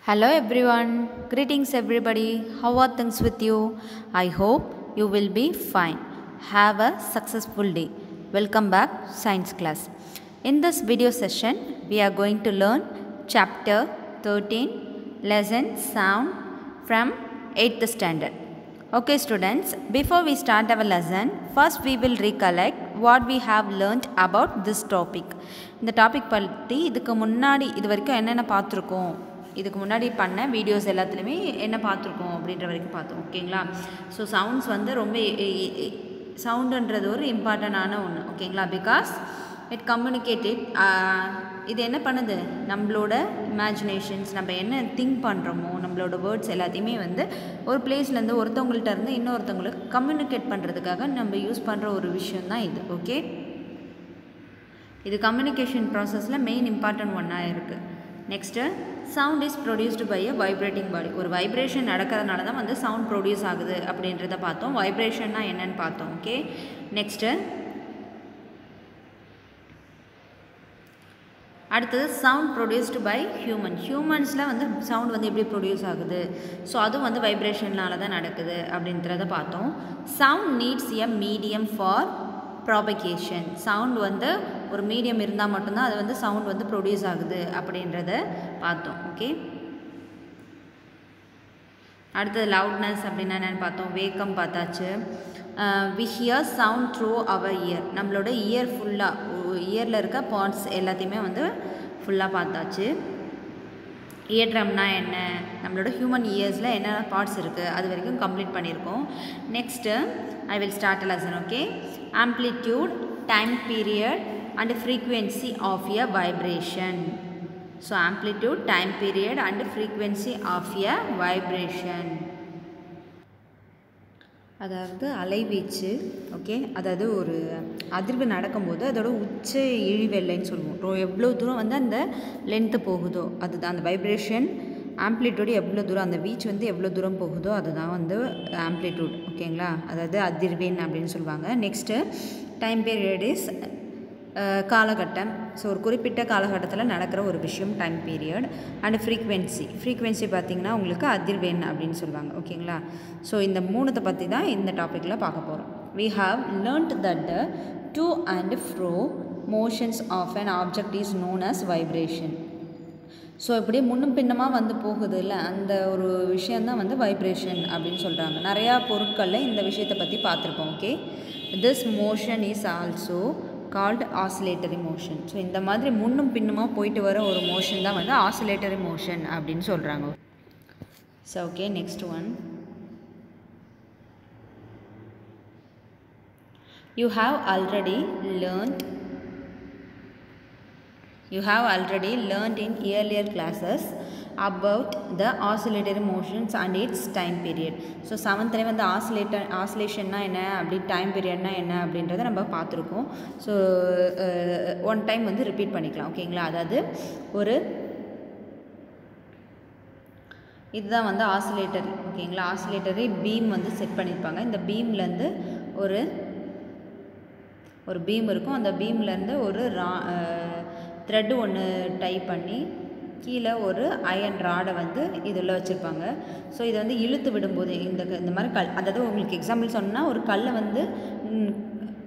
Hello everyone, greetings everybody. How are things with you? I hope you will be fine. Have a successful day. Welcome back science class. In this video session, we are going to learn chapter 13, lesson sound from 8th standard. Okay students, before we start our lesson, first we will recollect what we have learnt about this topic. இந்த topic பற்றி இதுக்கு முன்னாடி இது வரைக்கும் என்னென்ன பார்த்துருக்கோம், இதுக்கு முன்னாடி பண்ண வீடியோஸ் எல்லாத்துலேயுமே என்ன பார்த்துருக்கோம் அப்படின்ற வரைக்கும் பார்த்தோம். ஓகேங்களா? ஸோ சவுண்ட்ஸ் வந்து ரொம்ப சவுண்டுன்றது ஒரு இம்பார்ட்டண்டான ஒன்று. ஓகேங்களா? Because it communicated. இது என்ன பண்ணுது, நம்மளோட இமேஜினேஷன்ஸ், நம்ம என்ன திங்க் பண்ணுறோமோ, நம்மளோட வேர்ட்ஸ் எல்லாத்தையுமே வந்து ஒரு பிளேஸ்லேருந்து ஒருத்தவங்கள்ட்ட இருந்து இன்னொருத்தவங்களுக்கு கம்யூனிகேட் பண்ணுறதுக்காக நம்ம யூஸ் பண்ணுற ஒரு விஷயம் தான் இது. ஓகே, இது கம்யூனிகேஷன் ப்ராசஸில் மெயின் இம்பார்ட்டன்ட் ஒன்னாக இருக்குது. Next, sound is produced by a vibrating body. ஒரு வைப்ரேஷன் நடக்கிறதுனால தான் வந்து சவுண்ட் ப்ரொடியூஸ் ஆகுது அப்படின்றத பார்த்தோம். வைப்ரேஷன்னா என்னன்னு பார்த்தோம். ஓகே, நெக்ஸ்ட்டு அடுத்தது சவுண்ட் ப்ரொடியூஸ்டு பை ஹியூமன்ஸில் வந்து சவுண்ட் வந்து எப்படி ப்ரொடியூஸ் ஆகுது, ஸோ அதுவும் வந்து வைப்ரேஷனால் தான் நடக்குது அப்படின்றத பார்த்தோம். Sound needs a medium for propagation. Sound வந்து ஒரு மீடியம் இருந்தால் மட்டும்தான் அது வந்து சவுண்ட் வந்து ப்ரொடியூஸ் ஆகுது அப்படின்றத பார்த்தோம். ஓகே, அடுத்தது லவுட்னஸ் அப்படின்னா என்னென்னு பார்த்தோம். வேக்கம் பார்த்தாச்சு. We hear sound through our ear. நம்மளோட இயர் ஃபுல்லாக, இயரில் இருக்க பார்ட்ஸ் எல்லாத்தையுமே வந்து ஃபுல்லாக பார்த்தாச்சு. இயர் ட்ரம்னா என்ன, நம்மளோட ஹியூமன் இயர்ஸில் என்ன பார்ட்ஸ் இருக்குது அது வரைக்கும் கம்ப்ளீட் பண்ணியிருக்கோம். Next I will start lesson. Okay, amplitude, time period and frequency of a vibration. So amplitude, time period and frequency of a vibration. அதாவது அலைவீச்சு. ஓகே, அதாவது ஒரு அதிர்வு நடக்கும்போது அதோட உச்ச இழிவெல்லைன்னு சொல்லுவோம். எவ்வளோ தூரம் வந்து அந்த லென்த்து போகுதோ அதுதான் அந்த வைப்ரேஷன். ஆம்ப்ளிடியூடு எவ்வளோ தூரம், அந்த வீச்சு வந்து எவ்வளோ தூரம் போகுதோ அதுதான் வந்து ஆம்ப்ளிடியூட். ஓகேங்களா? அதாவது அதிர்வெண் அப்படின்னு சொல்லுவாங்க. நெக்ஸ்ட்டு டைம் பீரியட் இஸ் காலகட்டம். ஸோ ஒரு குறிப்பிட்ட காலகட்டத்தில் நடக்கிற ஒரு விஷயம் டைம் பீரியட். அண்ட் ஃப்ரீக்வென்சி பார்த்திங்கன்னா உங்களுக்கு அதிர்வெண் அப்படின்னு சொல்லுவாங்க. ஓகேங்களா? ஸோ இந்த மூணுத்தை பற்றி தான் இந்த டாப்பிக்கில் பார்க்க போகிறோம். We have learnt that the to and fro motions of an object is known as vibration. So இப்படி முன்னும் பின்னமாக வந்து போகுது இல்லை, அந்த ஒரு விஷயந்தான் வந்து வைப்ரேஷன் அப்படின்னு சொல்கிறாங்க. நிறையா பொருட்களில் இந்த விஷயத்தை பற்றி பார்த்துருப்போம். Okay, this motion is also called oscillatory motion. So இந்த மாதிரி முன்னும் பின்னுமாக போயிட்டு வர ஒரு மோஷன் தான் வந்து oscillatory motion அப்படின்னு சொல்கிறாங்க. So okay, next one, you have already learned in earlier classes about the oscillatory motions and its time period. So 7th வந்து ஆசிலேஷன்னா என்ன, அப்படி டைம் பீரியட்னா என்ன அப்படின்றத நம்ம பார்த்துருக்கோம். ஸோ ஒன் டைம் வந்து ரிப்பீட் பண்ணிக்கலாம். ஓகேங்களா? அதாவது ஒரு இதுதான் வந்து ஆசிலேட்டரி. ஓகேங்களா? ஆசிலேட்டரி பீம் வந்து செட் பண்ணியிருப்பாங்க. இந்த பீம்லேருந்து ஒரு பீம் இருக்கும். அந்த பீம்லேருந்து ஒரு த்ரெட்டு ஒன்று டைப் பண்ணி கீழே ஒரு அயன் ராடை வந்து இதில் வச்சுருப்பாங்க. ஸோ இதை வந்து இழுத்து விடும்போது இந்த மாதிரி அதாவது உங்களுக்கு எக்ஸாம்பிள் சொன்னால் ஒரு கல்லை வந்து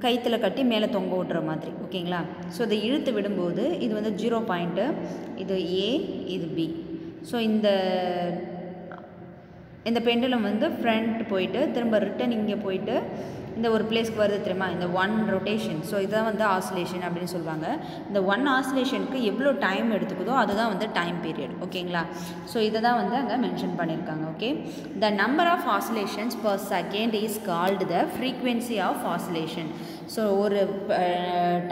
கைத்தில் கட்டி மேலே தொங்க விட்ற மாதிரி. ஓகேங்களா? ஸோ இதை இழுத்து விடும்போது இது வந்து 0 பாயிண்ட்டு, இது ஏ, இது பி. ஸோ இந்த பெண்டுலம் வந்து ஃப்ரண்ட் போயிட்டு திரும்ப ரிட்டன் இங்கே போயிட்டு இந்த ஒரு பிளேஸ்க்கு வருது தெரியுமா, இந்த ஒன் ரொட்டேஷன். ஸோ இதுதான் வந்து ஆசிலேஷன் அப்படின்னு சொல்லுவாங்க. இந்த ஒன் ஆசிலேஷனுக்கு எவ்வளோ டைம் எடுத்துக்குதோ அதுதான் வந்து டைம் பீரியட். ஓகேங்களா? ஸோ இதை தான் வந்து அங்கே மென்ஷன் பண்ணியிருக்காங்க. Okay, the number of oscillations per second is called the frequency of oscillation. So ஒரு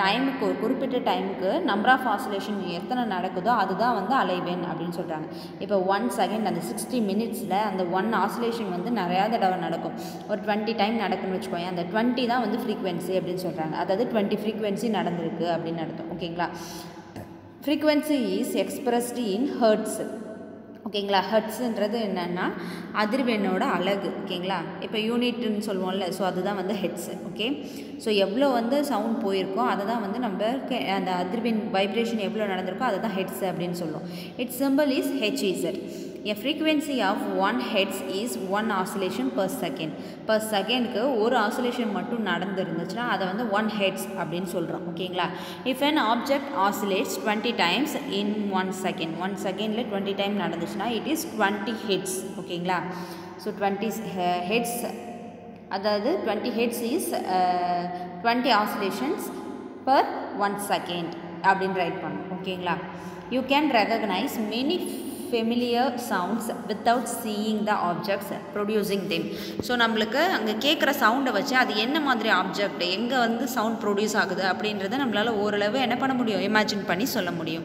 டைமுக்கு, ஒரு குறிப்பிட்ட டைமுக்கு நம்பர் ஆஃப் ஆசிலேஷன் எத்தனை நடக்குதோ அதுதான் வந்து அலைவெண் அப்படின்னு சொல்கிறாங்க. இப்போ 1 செகண்ட், அந்த 60 மினிட்ஸில் அந்த ஒன் ஆசிலேஷன் வந்து நிறையா தடவை நடக்கும். ஒரு 20 டைம் நடக்குன்னு வச்சுக்கோங்க. அந்த 20 தான் வந்து ஃப்ரீக்வென்சி அப்படின்னு சொல்கிறாங்க. அதாவது 20 ஃப்ரீக்வென்சி நடந்திருக்கு அப்படின்னு அர்த்தம். ஓகேங்களா? Frequency is expressed in hertz. ஓகேங்களா? ஹெட்ஸுன்றது என்னென்னா அதிர்வெண்ணோட அலகு. ஓகேங்களா? இப்போ யூனிட்னு சொல்லுவோம்ல, ஸோ அதுதான் வந்து ஹெட்ஸு. ஓகே, ஸோ எவ்வளோ வந்து சவுண்ட் போயிருக்கோ அதை தான் வந்து நம்ம அந்த அதிர்வெண் வைப்ரேஷன் எவ்வளோ நடந்திருக்கோ அதை தான் ஹெட்ஸு அப்படின்னு சொல்லுவோம். It's simple is H Z. A frequency of 1 Hz is 1 oscillation per second. Per second ஒரு oscillation மட்டும் நடந்துருந்துச்சுன்னா அதை வந்து 1 Hz அப்படின்னு சொல்கிறோம். ஓகேங்களா? If an object oscillates 20 times in 1 second, 1 secondல 20 time நடந்துச்சுன்னா it is 20 Hz. ஓகேங்களா? So 20 Hz, அதாவது 20 Hz is 20 oscillations per 1 second அப்படின்னு ரைட் பண்ணும். ஓகேங்களா? You can recognize many familiar sounds without seeing the objects producing them. So நம்மளுக்கு அங்கே கேட்குற சவுண்டை வச்சு அது என்ன மாதிரி ஆப்ஜெக்ட் எங்கே வந்து சவுண்ட் ப்ரொடியூஸ் ஆகுது அப்படின்றத நம்மளால் ஓரளவு என்ன பண்ண முடியும், இமேஜின் பண்ணி சொல்ல முடியும்.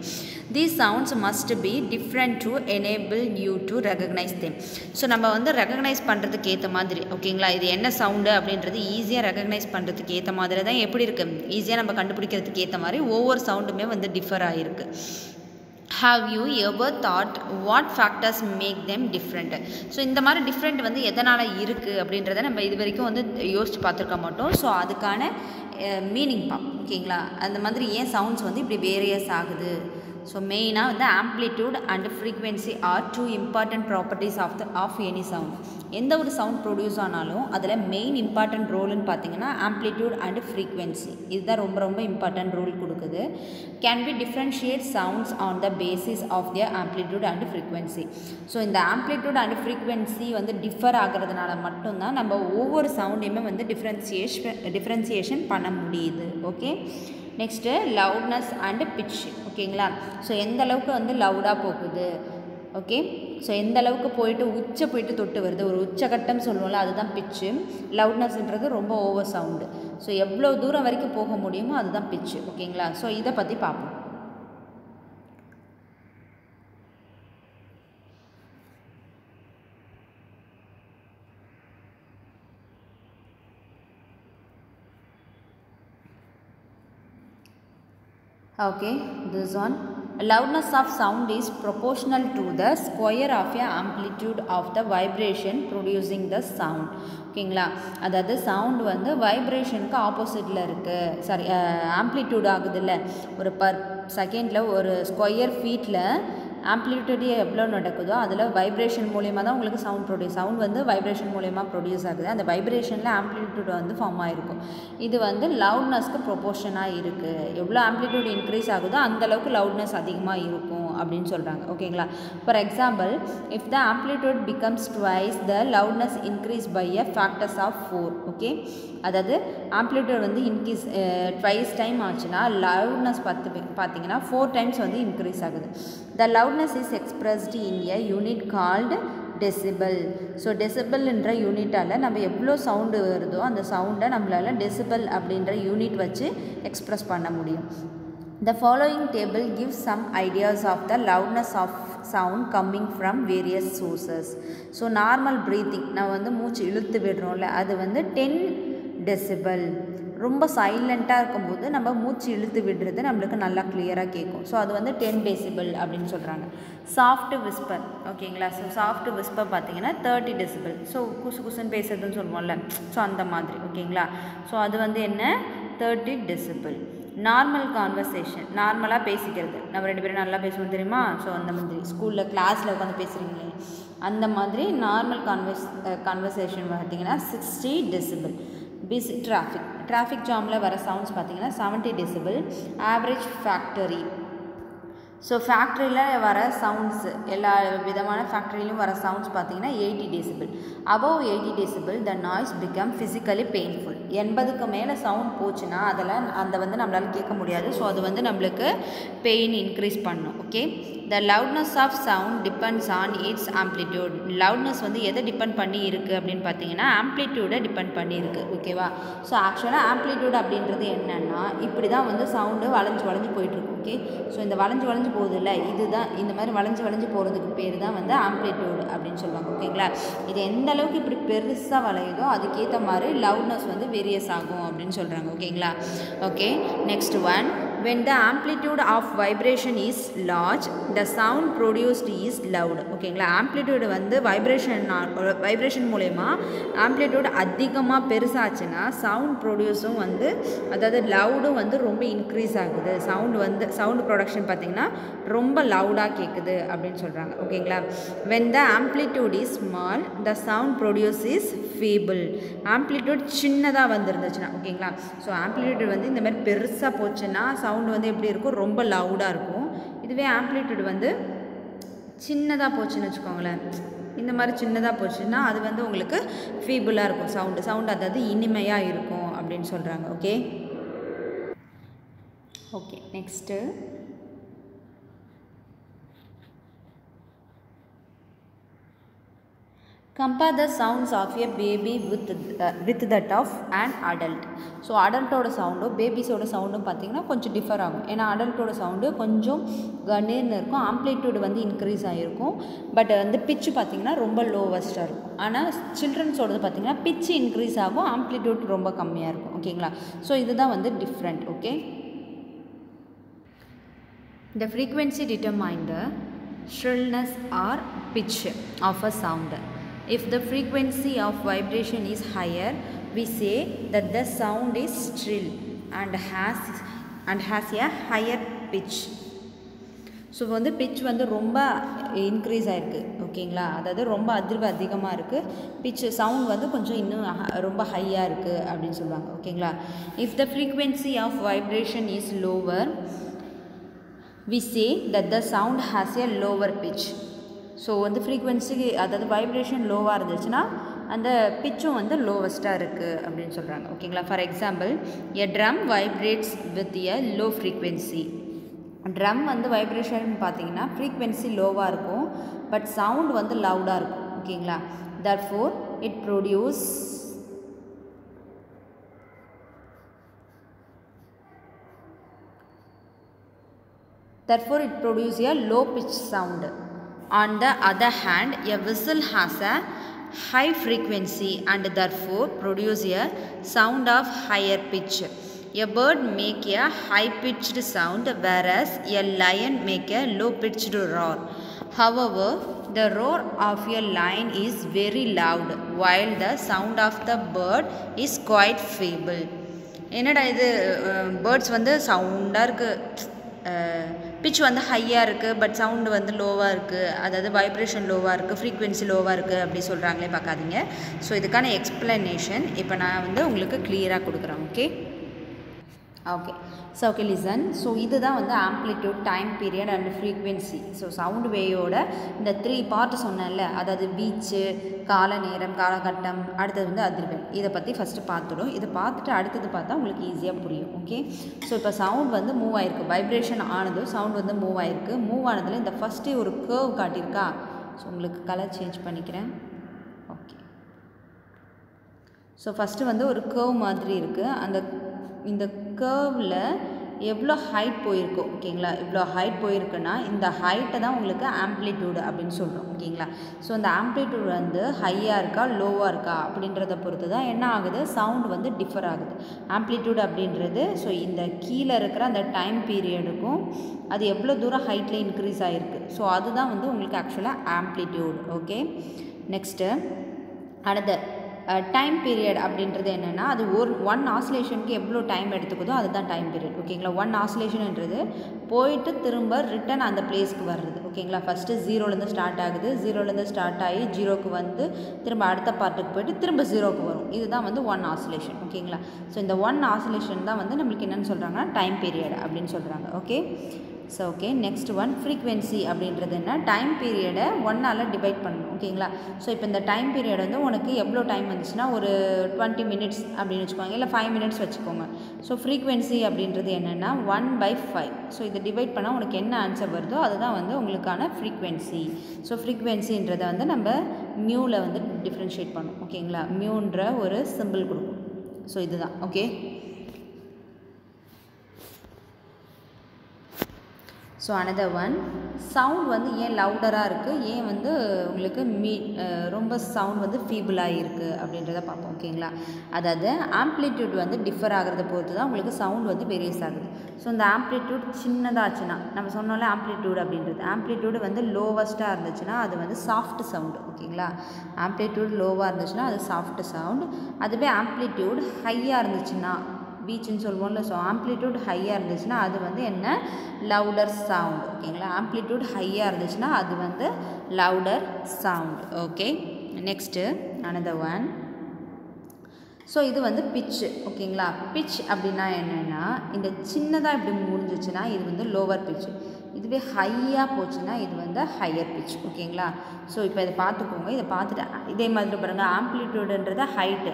These sounds must be different to enable you to recognize them. So நம்ம வந்து ரெகக்னைஸ் பண்ணுறதுக்கு ஏற்ற மாதிரி, ஓகேங்களா, இது என்ன சவுண்டு அப்படின்றது ஈஸியாக ரெகக்னைஸ் பண்ணுறதுக்கு ஏற்ற மாதிரி தான் எப்படி இருக்குது, ஈஸியாக நம்ம கண்டுபிடிக்கிறதுக்கு ஏற்ற மாதிரி ஒவ்வொரு சவுண்டுமே வந்து டிஃபர் ஆகிருக்கு. Have you ever thought what factors make them different? So இந்த மாதிரி டிஃப்ரெண்ட் வந்து எதனால் இருக்குது அப்படின்றத நம்ம இது வரைக்கும் வந்து யோசித்து பார்த்துருக்க மாட்டோம். ஸோ அதுக்கான மீனிங் ஓகேங்களா, அந்த மாதிரி ஏன் சவுண்ட்ஸ் வந்து இப்படி வேரியஸ் ஆகுது. ஸோ மெயினாக வந்து amplitude and frequency are 2 important properties of any sound. எந்த ஒரு சவுண்ட் ப்ரொடியூஸ் ஆனாலும் அதில் மெயின் இம்பார்ட்டன்ட் ரோல்னு பார்த்தீங்கன்னா ஆம்ப்ளிடியூட் அண்ட் ஃப்ரீக்வென்சி. இதுதான் ரொம்ப ரொம்ப இம்பார்ட்டன்ட் ரோல் கொடுக்குது. Can be differentiate sounds on the basis of their amplitude and frequency. So இந்த ஆம்ப்ளிடியூட் அண்ட் ஃப்ரீக்வென்சி வந்து டிஃபர் ஆகிறதுனால மட்டும்தான் நம்ம ஒவ்வொரு சவுண்டையுமே வந்து டிஃப்ரென்சியேஷன் பண்ண முடியுது. Okay, next loudness and pitch. ஓகேங்களா, ஸோ எந்த அளவுக்கு வந்து லவுடாக போகுது, ஓகே, ஸோ எந்த அளவுக்கு போயிட்டு தொட்டு வருது, ஒரு உச்சகட்டம் சொல்லுவோம்ல, அதுதான் பிட்ச்சு. லவுட்னஸ்ன்றது ரொம்ப ஓவர் சவுண்டு. ஸோ எவ்வளோ தூரம் வரைக்கும் போக முடியுமோ அதுதான் பிட்ச்சு. ஓகேங்களா, ஸோ இதை பற்றி பார்ப்போம். Okay, this one. Loudness of sound is proportional to the square of a amplitude of the vibration producing the sound. ஓகேங்களா, அதாவது சவுண்ட் வந்து வைப்ரேஷனுக்கு ஆப்போசிட்டில் இருக்குது. சாரி, ஆம்ப்ளிடியூட் ஆகுதுல்ல, ஒரு பர் செகண்டில் ஒரு ஸ்கொயர் ஃபீட்டில் ஆம்ப்ளிடியூட் எவ்வளோ நடக்குதோ அதில் வைப்ரேஷன் மூலிமா தான் உங்களுக்கு சவுண்ட் வந்து வைப்ரேஷன் மூலிமா ப்ரொடியூஸ் ஆகுது. அந்த வைப்ரேஷனில் ஆம்ப்ளிடியூட் வந்து ஃபார்ம் ஆகிருக்கும். இது வந்து லவுட்னஸ்க்கு ப்ரொபோர்ஷனாக இருக்குது. எவ்வளோ ஆம்ப்ளிடியூட் இன்க்ரீஸ் ஆகுதோ அந்தளவுக்கு லவுட்னஸ் அதிகமாக இருக்கும் அப்படின்னு சொல்கிறாங்க. ஓகேங்களா, for example, if the amplitude becomes twice the loudness increase by a factors of 4. Okay, அதாவது ஆம்ப்ளிடியூட் வந்து இன்க்ரீஸ் ட்வைஸ் டைம் ஆச்சுன்னா லவுட்னஸ் பார்த்தீங்கன்னா 4 times வந்து இன்க்ரீஸ் ஆகுது. The loudness is expressed in a unit called decibel. So டெசிபல்ன்ற யூனிட்டால் நம்ம எவ்வளோ சவுண்டு வருதோ அந்த சவுண்டை நம்மளால் டெசிபல் அப்படின்ற யூனிட் வச்சு எக்ஸ்ப்ரெஸ் பண்ண முடியும். The following table gives some ideas of the loudness of sound coming from various sources. So normal breathing, நம்ம வந்து மூச்சு இழுத்து விடுறோம்ல, அது வந்து 10 decibel. ரொம்ப சைலண்ட்டாக இருக்கும்போது நம்ம மூச்சு இழுத்து விடுறது நம்மளுக்கு நல்லா கிளியராக கேட்கும். ஸோ அது வந்து 10 decibel அப்படின்னு சொல்கிறாங்க. சாஃப்ட் விஸ்பர், ஓகேங்களா, ஸோ சாஃப்ட் விஸ்பர் பார்த்தீங்கன்னா 30 decibel. ஸோ குசுன்னு பேசுறதுன்னு சொல்லுவோம்ல, ஸோ அந்த மாதிரி. ஓகேங்களா, ஸோ அது வந்து என்ன, 30 decibel. நார்மல் கான்வர்சேஷன், நார்மலாக பேசிக்கிறது, நம்ம 2 பேரும் நல்லா பேசுவோம் தெரியுமா, ஸோ அந்த மாதிரி ஸ்கூலில் கிளாஸில் உட்காந்து பேசுகிறீங்களே அந்த மாதிரி நார்மல் கான்வர்சேஷன் பார்த்தீங்கன்னா 60 decibel. பிஸி டிராஃபிக் ஜாமில் வர சவுண்ட்ஸ் பார்த்தீங்கன்னா 70 decibel. ஆவரேஜ் ஃபேக்டரி, ஸோ ஃபேக்ட்ரியில் வர சவுண்ட்ஸ், எல்லா விதமான ஃபேக்ட்ரியிலும் வர சவுண்ட்ஸ் பார்த்தீங்கன்னா 80 decibel. above 80 decibel the noise become physically painful. 80க்கு மேலே சவுண்ட் போச்சுன்னா அதில் அந்த வந்து நம்மளால் கேட்க முடியாது. ஸோ அது வந்து நம்மளுக்கு பெயின் இன்க்ரீஸ் பண்ணும். Okay, the loudness of sound depends on its amplitude. Loudness வந்து எதை டிபெண்ட் பண்ணி இருக்குது அப்படின்னு பார்த்தீங்கன்னா ஆம்ப்ளிடியூடை டிபெண்ட் பண்ணி இருக்குது. ஓகேவா, ஸோ ஆக்சுவலாக ஆம்ப்ளிடியூட் அப்படின்றது என்னென்னா இப்படி தான் வந்து சவுண்டு வளைஞ்சு போயிட்டுருக்கு. ஓகே, ஸோ இந்த வளைஞ்சு போகுது இல்லை, இதுதான் இந்த மாதிரி வளைஞ்சு போகிறதுக்கு பேர் தான் வந்து ஆம்ப்ளிடியூட் அப்படின்னு சொல்லுவாங்க. ஓகேங்களா, இது எந்த அளவுக்கு இப்படி பெருசாக வளையுதோ அதுக்கேற்ற மாதிரி லவுட்னஸ் வந்து வேரியஸ் ஆகும் அப்படின்னு சொல்கிறாங்க. ஓகேங்களா, okay, next one. when the amplitude of vibration is large, the sound produced is loud. ஓகேங்களா, ஆம்ப்ளிடியூடு வந்து வைப்ரேஷன் மூலயமா ஆம்ப்ளிடியூட் அதிகமாக பெருசாச்சுன்னா சவுண்ட் ப்ரொடியூஸும் வந்து அதாவது லவுடும் வந்து ரொம்ப இன்க்ரீஸ் ஆகுது. சவுண்டு ப்ரொடக்ஷன் பார்த்திங்கன்னா ரொம்ப லவுடாக கேட்குது அப்படின்னு சொல்கிறாங்க. ஓகேங்களா, when the amplitude is small, the sound produced is feeble. Amplitude சின்னதாக வந்துருந்துச்சுன்னா ஓகேங்களா, ஸோ ஆம்ப்ளிடியூட் வந்து இந்த மாதிரி பெருசாக போச்சுன்னா சவுண்டு வந்து எப்படி இருக்கும், ரொம்ப லவுடாக இருக்கும். இதுவே ஆம்ப்ளிடியூட் வந்து சின்னதாக போச்சுன்னு வச்சுக்கோங்களேன், இந்த மாதிரி சின்னதாக போச்சுன்னா அது வந்து உங்களுக்கு ஃபீபிளாக இருக்கும். சவுண்டு அதாவது இனிமையாக இருக்கும் அப்படின்னு சொல்கிறாங்க. Okay next compare the sounds of a baby with that of an adult. So அடல்ட்டோட சவுண்டும் பேபிஸோட சவுண்டும் பார்த்திங்கன்னா கொஞ்சம் டிஃபர் ஆகும். ஏன்னா அடல்ட்டோட சவுண்டு கொஞ்சம் கணேர்னு இருக்கும், ஆம்ப்ளிடியூடு வந்து இன்க்ரீஸ் ஆகிருக்கும், பட் வந்து பிச்சு பார்த்திங்கன்னா ரொம்ப லோவஸ்ட்டாக இருக்கும். ஆனால் சில்ட்ரன்ஸோடது பார்த்திங்கன்னா பிச்சு இன்க்ரீஸ் ஆகும், ஆம்ப்ளிடியூட் ரொம்ப கம்மியாக இருக்கும். ஓகேங்களா, ஸோ இதுதான் வந்து different. Okay, the frequency determine the shrillness or pitch of a sound. If the frequency of vibration is higher, we say that the sound is shrill and has a higher pitch. So வந்து pitch வந்து ரொம்ப increase ஆகிருக்கு. ஓகேங்களா, அதாவது ரொம்ப அதிர்வு அதிகமாக இருக்குது, பிட்ச் சவுண்ட் வந்து கொஞ்சம் இன்னும் ரொம்ப ஹையாக இருக்குது அப்படின்னு சொல்லுவாங்க. ஓகேங்களா, if the frequency of vibration is lower, we say that the sound has a lower pitch. So வந்து ஃப்ரீக்வன்சி அதாவது வைப்ரேஷன் லோவாக இருந்துச்சுன்னா அந்த பிச்சும் வந்து லோவஸ்ட்டாக இருக்குது அப்படின்னு சொல்கிறாங்க. ஓகேங்களா, for example, a drum vibrates with a low frequency. Drum வந்து வைப்ரேஷன் பார்த்திங்கன்னா ஃப்ரீக்வன்சி லோவாக இருக்கும், பட் சவுண்ட் வந்து லவுடாக இருக்கும். ஓகேங்களா, therefore it produces a low pitch sound. On the other hand, a whistle has a high frequency and therefore produces a sound of higher pitch. A bird make a high pitched sound, whereas a lion make a low pitched roar. However, the roar of a lion is very loud, while the sound of the bird is quite feeble. என்னடா இது, birds வந்து சவுண்டாக இருக்குது, pitch வந்து ஹையாக இருக்குது, but sound வந்து லோவாக இருக்குது, அதாவது வைப்ரேஷன் லோவாக இருக்குது, ஃப்ரீக்வன்சி லோவாக இருக்குது அப்படி சொல்கிறாங்களே பார்க்காதீங்க. ஸோ இதுக்கான எக்ஸ்ப்ளனேஷன் இப்போ நான் வந்து உங்களுக்கு கிளியராக கொடுக்குறேன். Okay listen. ஸோ இதுதான் வந்து amplitude, time period and frequency. So sound வேயோட இந்த 3 பார்ட் சொன்னேன்ல, அதாவது வீச்சு, கால நேரம், காலகட்டம், அடுத்தது வந்து அதிர்வெண். இதை பற்றி ஃபஸ்ட்டு பார்த்துடும். இதை பார்த்துட்டு அடுத்தது பார்த்தா உங்களுக்கு ஈஸியாக புரியும். ஓகே, ஸோ இப்போ சவுண்ட் வந்து மூவ் ஆகிருக்கு, வைப்ரேஷன் ஆனதும் சவுண்ட் வந்து மூவ் ஆகிருக்கு. மூவ் ஆனதில் இந்த ஃபஸ்ட்டு ஒரு கேர்வ் காட்டியிருக்கா. ஸோ உங்களுக்கு கலர் சேஞ்ச் பண்ணிக்கிறேன். ஓகே, ஸோ ஃபஸ்ட்டு வந்து ஒரு கேர்வ் மாதிரி இருக்குது. இந்த கேர்வில் எவ்வளோ ஹைட் போயிருக்கோ. ஓகேங்களா, இவ்வளோ ஹைட் போயிருக்குன்னா இந்த ஹைட்டை தான் உங்களுக்கு ஆம்ப்ளிடியூடு அப்படின்னு சொல்கிறோம். ஓகேங்களா, ஸோ இந்த ஆம்ப்ளிடியூட் வந்து ஹையாக இருக்கா லோவாக இருக்கா அப்படின்றத பொறுத்து தான் என்ன ஆகுது, சவுண்ட் வந்து டிஃபர் ஆகுது. ஆம்ப்ளிடியூட் அப்படின்றது ஸோ இந்த கீழே இருக்கிற அந்த டைம் பீரியடுக்கும் அது எவ்வளோ தூரம் ஹைட்டில் இன்க்ரீஸ் ஆகிருக்கு, ஸோ அதுதான் வந்து உங்களுக்கு ஆக்சுவலாக ஆம்ப்ளிடியூட். ஓகே, நெக்ஸ்ட்டு அடுத்த டைம் பீரியட் அப்படின்றது என்னென்னா அது ஒன் ஆசிலேஷனுக்கு எவ்வளோ டைம் எடுத்துக்குதோ அதுதான் டைம் பீரியட். ஓகேங்களா, ஒன் ஆசிலேஷன்ன்றது போயிட்டு திரும்ப ரிட்டன் அந்த பிளேஸ்க்கு வர்றது. ஓகேங்களா, ஃபஸ்ட்டு 0லேருந்து ஸ்டார்ட் ஆகுது, 0லேருந்து ஸ்டார்ட் ஆகி 0க்கு வந்து திரும்ப அடுத்த பார்ட்டுக்கு போய்ட்டு திரும்ப 0க்கு வரும். இதுதான் வந்து ஒன் ஆசிலேஷன். ஓகேங்களா, ஸோ இந்த ஒன் ஆசிலேஷன் தான் வந்து நம்மளுக்கு என்னென்னு சொல்கிறாங்கன்னா டைம் பீரியட் அப்படின்னு சொல்கிறாங்க. Okay, so okay, next one frequency அப்படின்றது என்ன, டைம் பீரியடை 1ஆல் டிவைட் பண்ணணும். ஓகேங்களா, ஸோ இப்போ இந்த டைம் பீரியட் வந்து உனக்கு எவ்வளோ டைம் வந்துச்சுன்னா ஒரு 20 மினிட்ஸ் அப்படின்னு வச்சுக்கோங்க, இல்லை 5 மினிட்ஸ் வச்சுக்கோங்க. ஸோ ஃப்ரீக்வன்சி அப்படின்றது என்னென்னா 1/5. ஸோ இதை டிவைட் பண்ணால் உனக்கு என்ன ஆன்சர் வருதோ அதுதான் வந்து உங்களுக்கான ஃப்ரீக்வன்சி. ஸோ ஃப்ரீக்வன்சின்றதை வந்து நம்ம மியூவில் வந்து டிஃப்ரென்ஷியேட் பண்ணும். ஓகேங்களா, மியூன்ற ஒரு சிம்பிள் கொடுக்கும். ஸோ இதுதான். Okay, so another one, sound வந்து ஏன் லவுடராக இருக்குது, ஏன் வந்து உங்களுக்கு ரொம்ப சவுண்ட் வந்து ஃபீபிளாக இருக்குது அப்படின்றத பார்ப்போம். ஓகேங்களா, அதாவது ஆம்ப்ளிடியூட் வந்து டிஃபர் ஆகிறத பொறுத்து தான் உங்களுக்கு சவுண்ட் வந்து வேரியஸ் ஆகுது. ஸோ இந்த ஆம்ப்ளிடியூட் சின்னதாச்சுன்னா, நம்ம சொன்னோம்ல ஆம்ப்ளிடியூட் அப்படின்றது, ஆம்ப்ளிடியூடு வந்து லோவஸ்ட்டாக இருந்துச்சுன்னா அது வந்து சாஃப்ட் சவுண்டு. ஓகேங்களா, ஆம்ப்ளிடியூட் லோவாக இருந்துச்சுன்னா அது சாஃப்ட் சவுண்ட். அதுவே ஆம்ப்ளிடியூட் ஹையாக இருந்துச்சுன்னா, பீச்சுன்னு சொல்லுவோம்ல, ஸோ ஆம்ப்ளிடியூட் ஹையாக இருந்துச்சுன்னா அது வந்து என்ன, லவுடர் சவுண்ட். ஓகேங்களா, ஆம்ப்ளிடியூட் ஹையாக இருந்துச்சுன்னா அது வந்து louder sound. Okay, next another one. So இது வந்து பிச்சு. ஓகேங்களா, பிச் அப்படின்னா என்னென்னா, இந்த சின்னதாக இப்படி முடிஞ்சிச்சுன்னா இது வந்து லோவர் பிச்சு, இதுவே ஹையாக போச்சுன்னா இது வந்து ஹையர் பிச். ஓகேங்களா, ஸோ இப்போ இதை பார்த்துக்கோங்க. இதை பார்த்துட்டு இதே மாதிரி பாருங்கள், ஆம்ப்ளிடியூடுன்றது ஹைட்டு,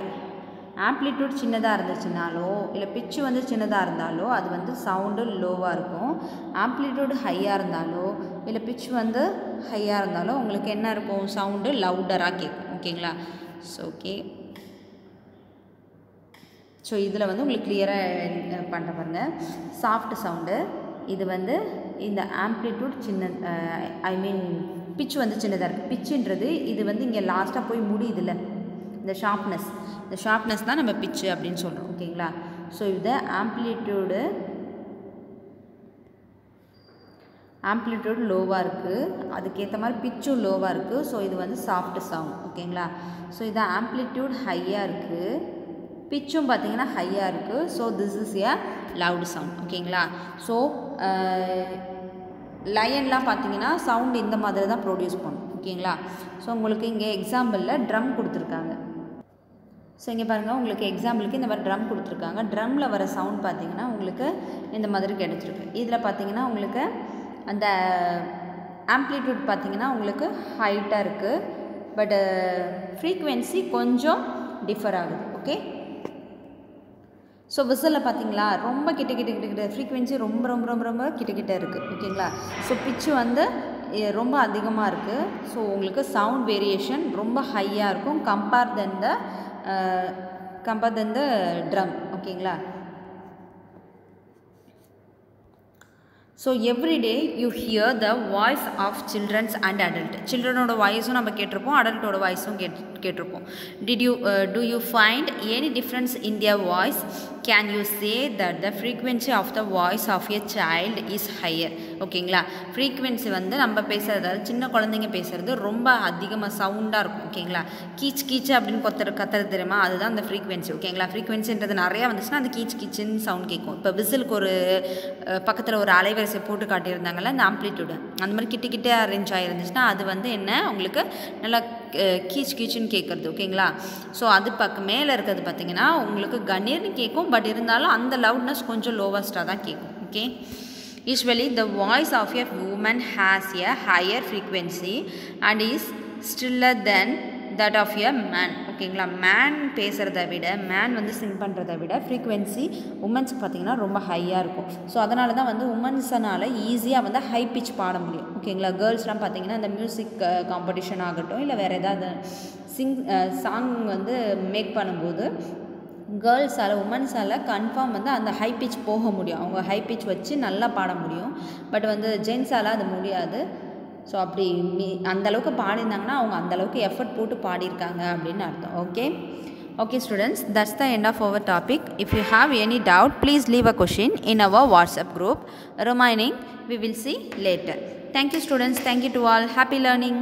ஆம்ப்ளிடியூட் சின்னதாக இருந்துச்சுனாலோ இல்லை பிச்சு வந்து சின்னதாக இருந்தாலோ அது வந்து சவுண்டு லோவாக இருக்கும். ஆம்ப்ளிடியூட் ஹையாக இருந்தாலோ இல்லை பிச்சு வந்து ஹையாக இருந்தாலோ உங்களுக்கு என்ன இருக்கும், சவுண்டு லவுடராக கேட்கும். ஓகேங்களா, ஸோ ஓகே, ஸோ இதில் வந்து உங்களுக்கு கிளியராக பண்ண பாருங்கள். சாஃப்ட் சவுண்டு இது வந்து இந்த ஆம்ப்ளிடியூட் சின்ன, ஐ மீன் பிச்சு வந்து சின்னதாக இருக்குது. பிச்சுன்றது இது வந்து இங்கே லாஸ்ட்டாக போய் முடியுதுல்ல, இந்த ஷார்ப்னஸ் தான் நம்ம பிச்சு அப்படின்னு சொல்கிறோம். ஓகேங்களா, ஸோ இது ஆம்ப்ளிடியூட் லோவாக இருக்குது, அதுக்கேற்ற மாதிரி பிச்சும் லோவாக இருக்குது. ஸோ இது வந்து சாஃப்ட் சவுண்ட். ஓகேங்களா, ஸோ இது ஆம்ப்ளிடியூட் ஹையாக இருக்குது, பிச்சும் பார்த்திங்கன்னா ஹையாக இருக்குது. So this is a loud sound. ஓகேங்களா, ஸோ லயன்லாம் பார்த்திங்கன்னா சவுண்ட் இந்த மாதிரி தான் ப்ரொடியூஸ் பண்ணும். ஓகேங்களா, ஸோ உங்களுக்கு இங்கே எக்ஸாம்பிளில் ட்ரம் கொடுத்துருக்காங்க. ஸோ இங்கே பாருங்கள், உங்களுக்கு எக்ஸாம்பிளுக்கு இந்த மாதிரி ட்ரம் கொடுத்துருக்காங்க. ட்ரம்மில் வர சவுண்ட் பார்த்திங்கன்னா உங்களுக்கு இந்த மாதிரி கிடச்சிருக்கு. இதில் பார்த்திங்கன்னா உங்களுக்கு அந்த ஆம்ப்ளிடியூட் பார்த்திங்கன்னா உங்களுக்கு ஹைட்டாக இருக்குது, பட் ஃப்ரீக்வென்சி கொஞ்சம் டிஃபர் ஆகுது. ஓகே, ஸோ விசிலில் பார்த்திங்களா ரொம்ப கிட்ட ஃப்ரீக்வென்சி ரொம்ப ரொம்ப ரொம்ப ரொம்ப கிட்ட இருக்குது. ஓகேங்களா, ஸோ பிச்சு வந்து ரொம்ப அதிகமாக இருக்குது. ஸோ உங்களுக்கு சவுண்ட் வேரியேஷன் ரொம்ப ஹையாக இருக்கும் கம்பேர் தென் த ட்ரம். ஓகேங்களா, so every day you hear the voice of childrens and adult. சில்ட்ரனோட வாய்ஸும் நம்ம கேட்டிருப்போம், அடல்ட்டோட வாய்ஸும் கேட்டிருப்போம். Do you find any difference in their voice? Can you say that the frequency of the voice of a child is higher? ஓகேங்களா, frequency வந்து நம்ம பேசுகிறது, அதாவது சின்ன குழந்தைங்க பேசுகிறது ரொம்ப அதிகமாக சவுண்டாக இருக்கும். ஓகேங்களா, கீச்சு அப்படின்னு கத்துறது தெரியுமா, அதுதான் அந்த ஃப்ரீக்வென்சி. ஓகேங்களா, ஃப்ரீக்வென்சின்றது நிறையா வந்துச்சுன்னா அந்த கீச்சுன்னு சவுண்ட் கேட்கும். இப்போ விசிலுக்கு ஒரு பக்கத்தில் ஒரு அலைவரிசை போட்டு காட்டியிருந்தாங்கல்ல, அந்த ஆம்ப்ளிடியூடு அந்த மாதிரி கிட்ட அரேஞ்ச் ஆகிருந்துச்சுன்னா அது வந்து என்ன, உங்களுக்கு நல்லா கீச்சுன்னு கேட்குறது. ஓகேங்களா, ஸோ அது மேலே இருக்கிறது பார்த்திங்கன்னா உங்களுக்கு கணீர்னு கேட்கும், பட் இருந்தாலும் அந்த லவுட்னஸ் கொஞ்சம் லோவஸ்ட்டாக தான் கேட்கும். Okay, usually the voice of a woman has a higher frequency and is stiller than that of a man. ஓகேங்களா, மேன் பேசுகிறத விட, மேன் வந்து சிங் பண்ணுறத விட ஃப்ரீக்வென்சி உமன்ஸுக்கு பார்த்திங்கன்னா ரொம்ப ஹையாக இருக்கும். ஸோ அதனால தான் வந்து உமன்ஸனால் ஈஸியாக வந்து ஹை பிச் பாட முடியும். ஓகேங்களா, கேர்ள்ஸ்லாம் பார்த்திங்கன்னா இந்த மியூசிக் காம்படிஷன் ஆகட்டும் இல்லை வேறு ஏதாவது சாங் வந்து மேக் பண்ணும்போது உமன்ஸால் கன்ஃபார்ம் வந்து அந்த ஹை பிச் போக முடியும், அவங்க ஹை பிச் வச்சு நல்லா பாட முடியும். பட் வந்து ஜென்ஸால் அது முடியாது. ஸோ அப்படி அந்தளவுக்கு பாடியிருந்தாங்கன்னா அவங்க அந்தளவுக்கு எஃபர்ட் போட்டு பாடியிருக்காங்க அப்படின்னு அர்த்தம். Okay students, that's the end of our topic. If you have any doubt, please leave a question in our WhatsApp group. Remaining we will see later. Thank you students, thank you to all. Happy learning.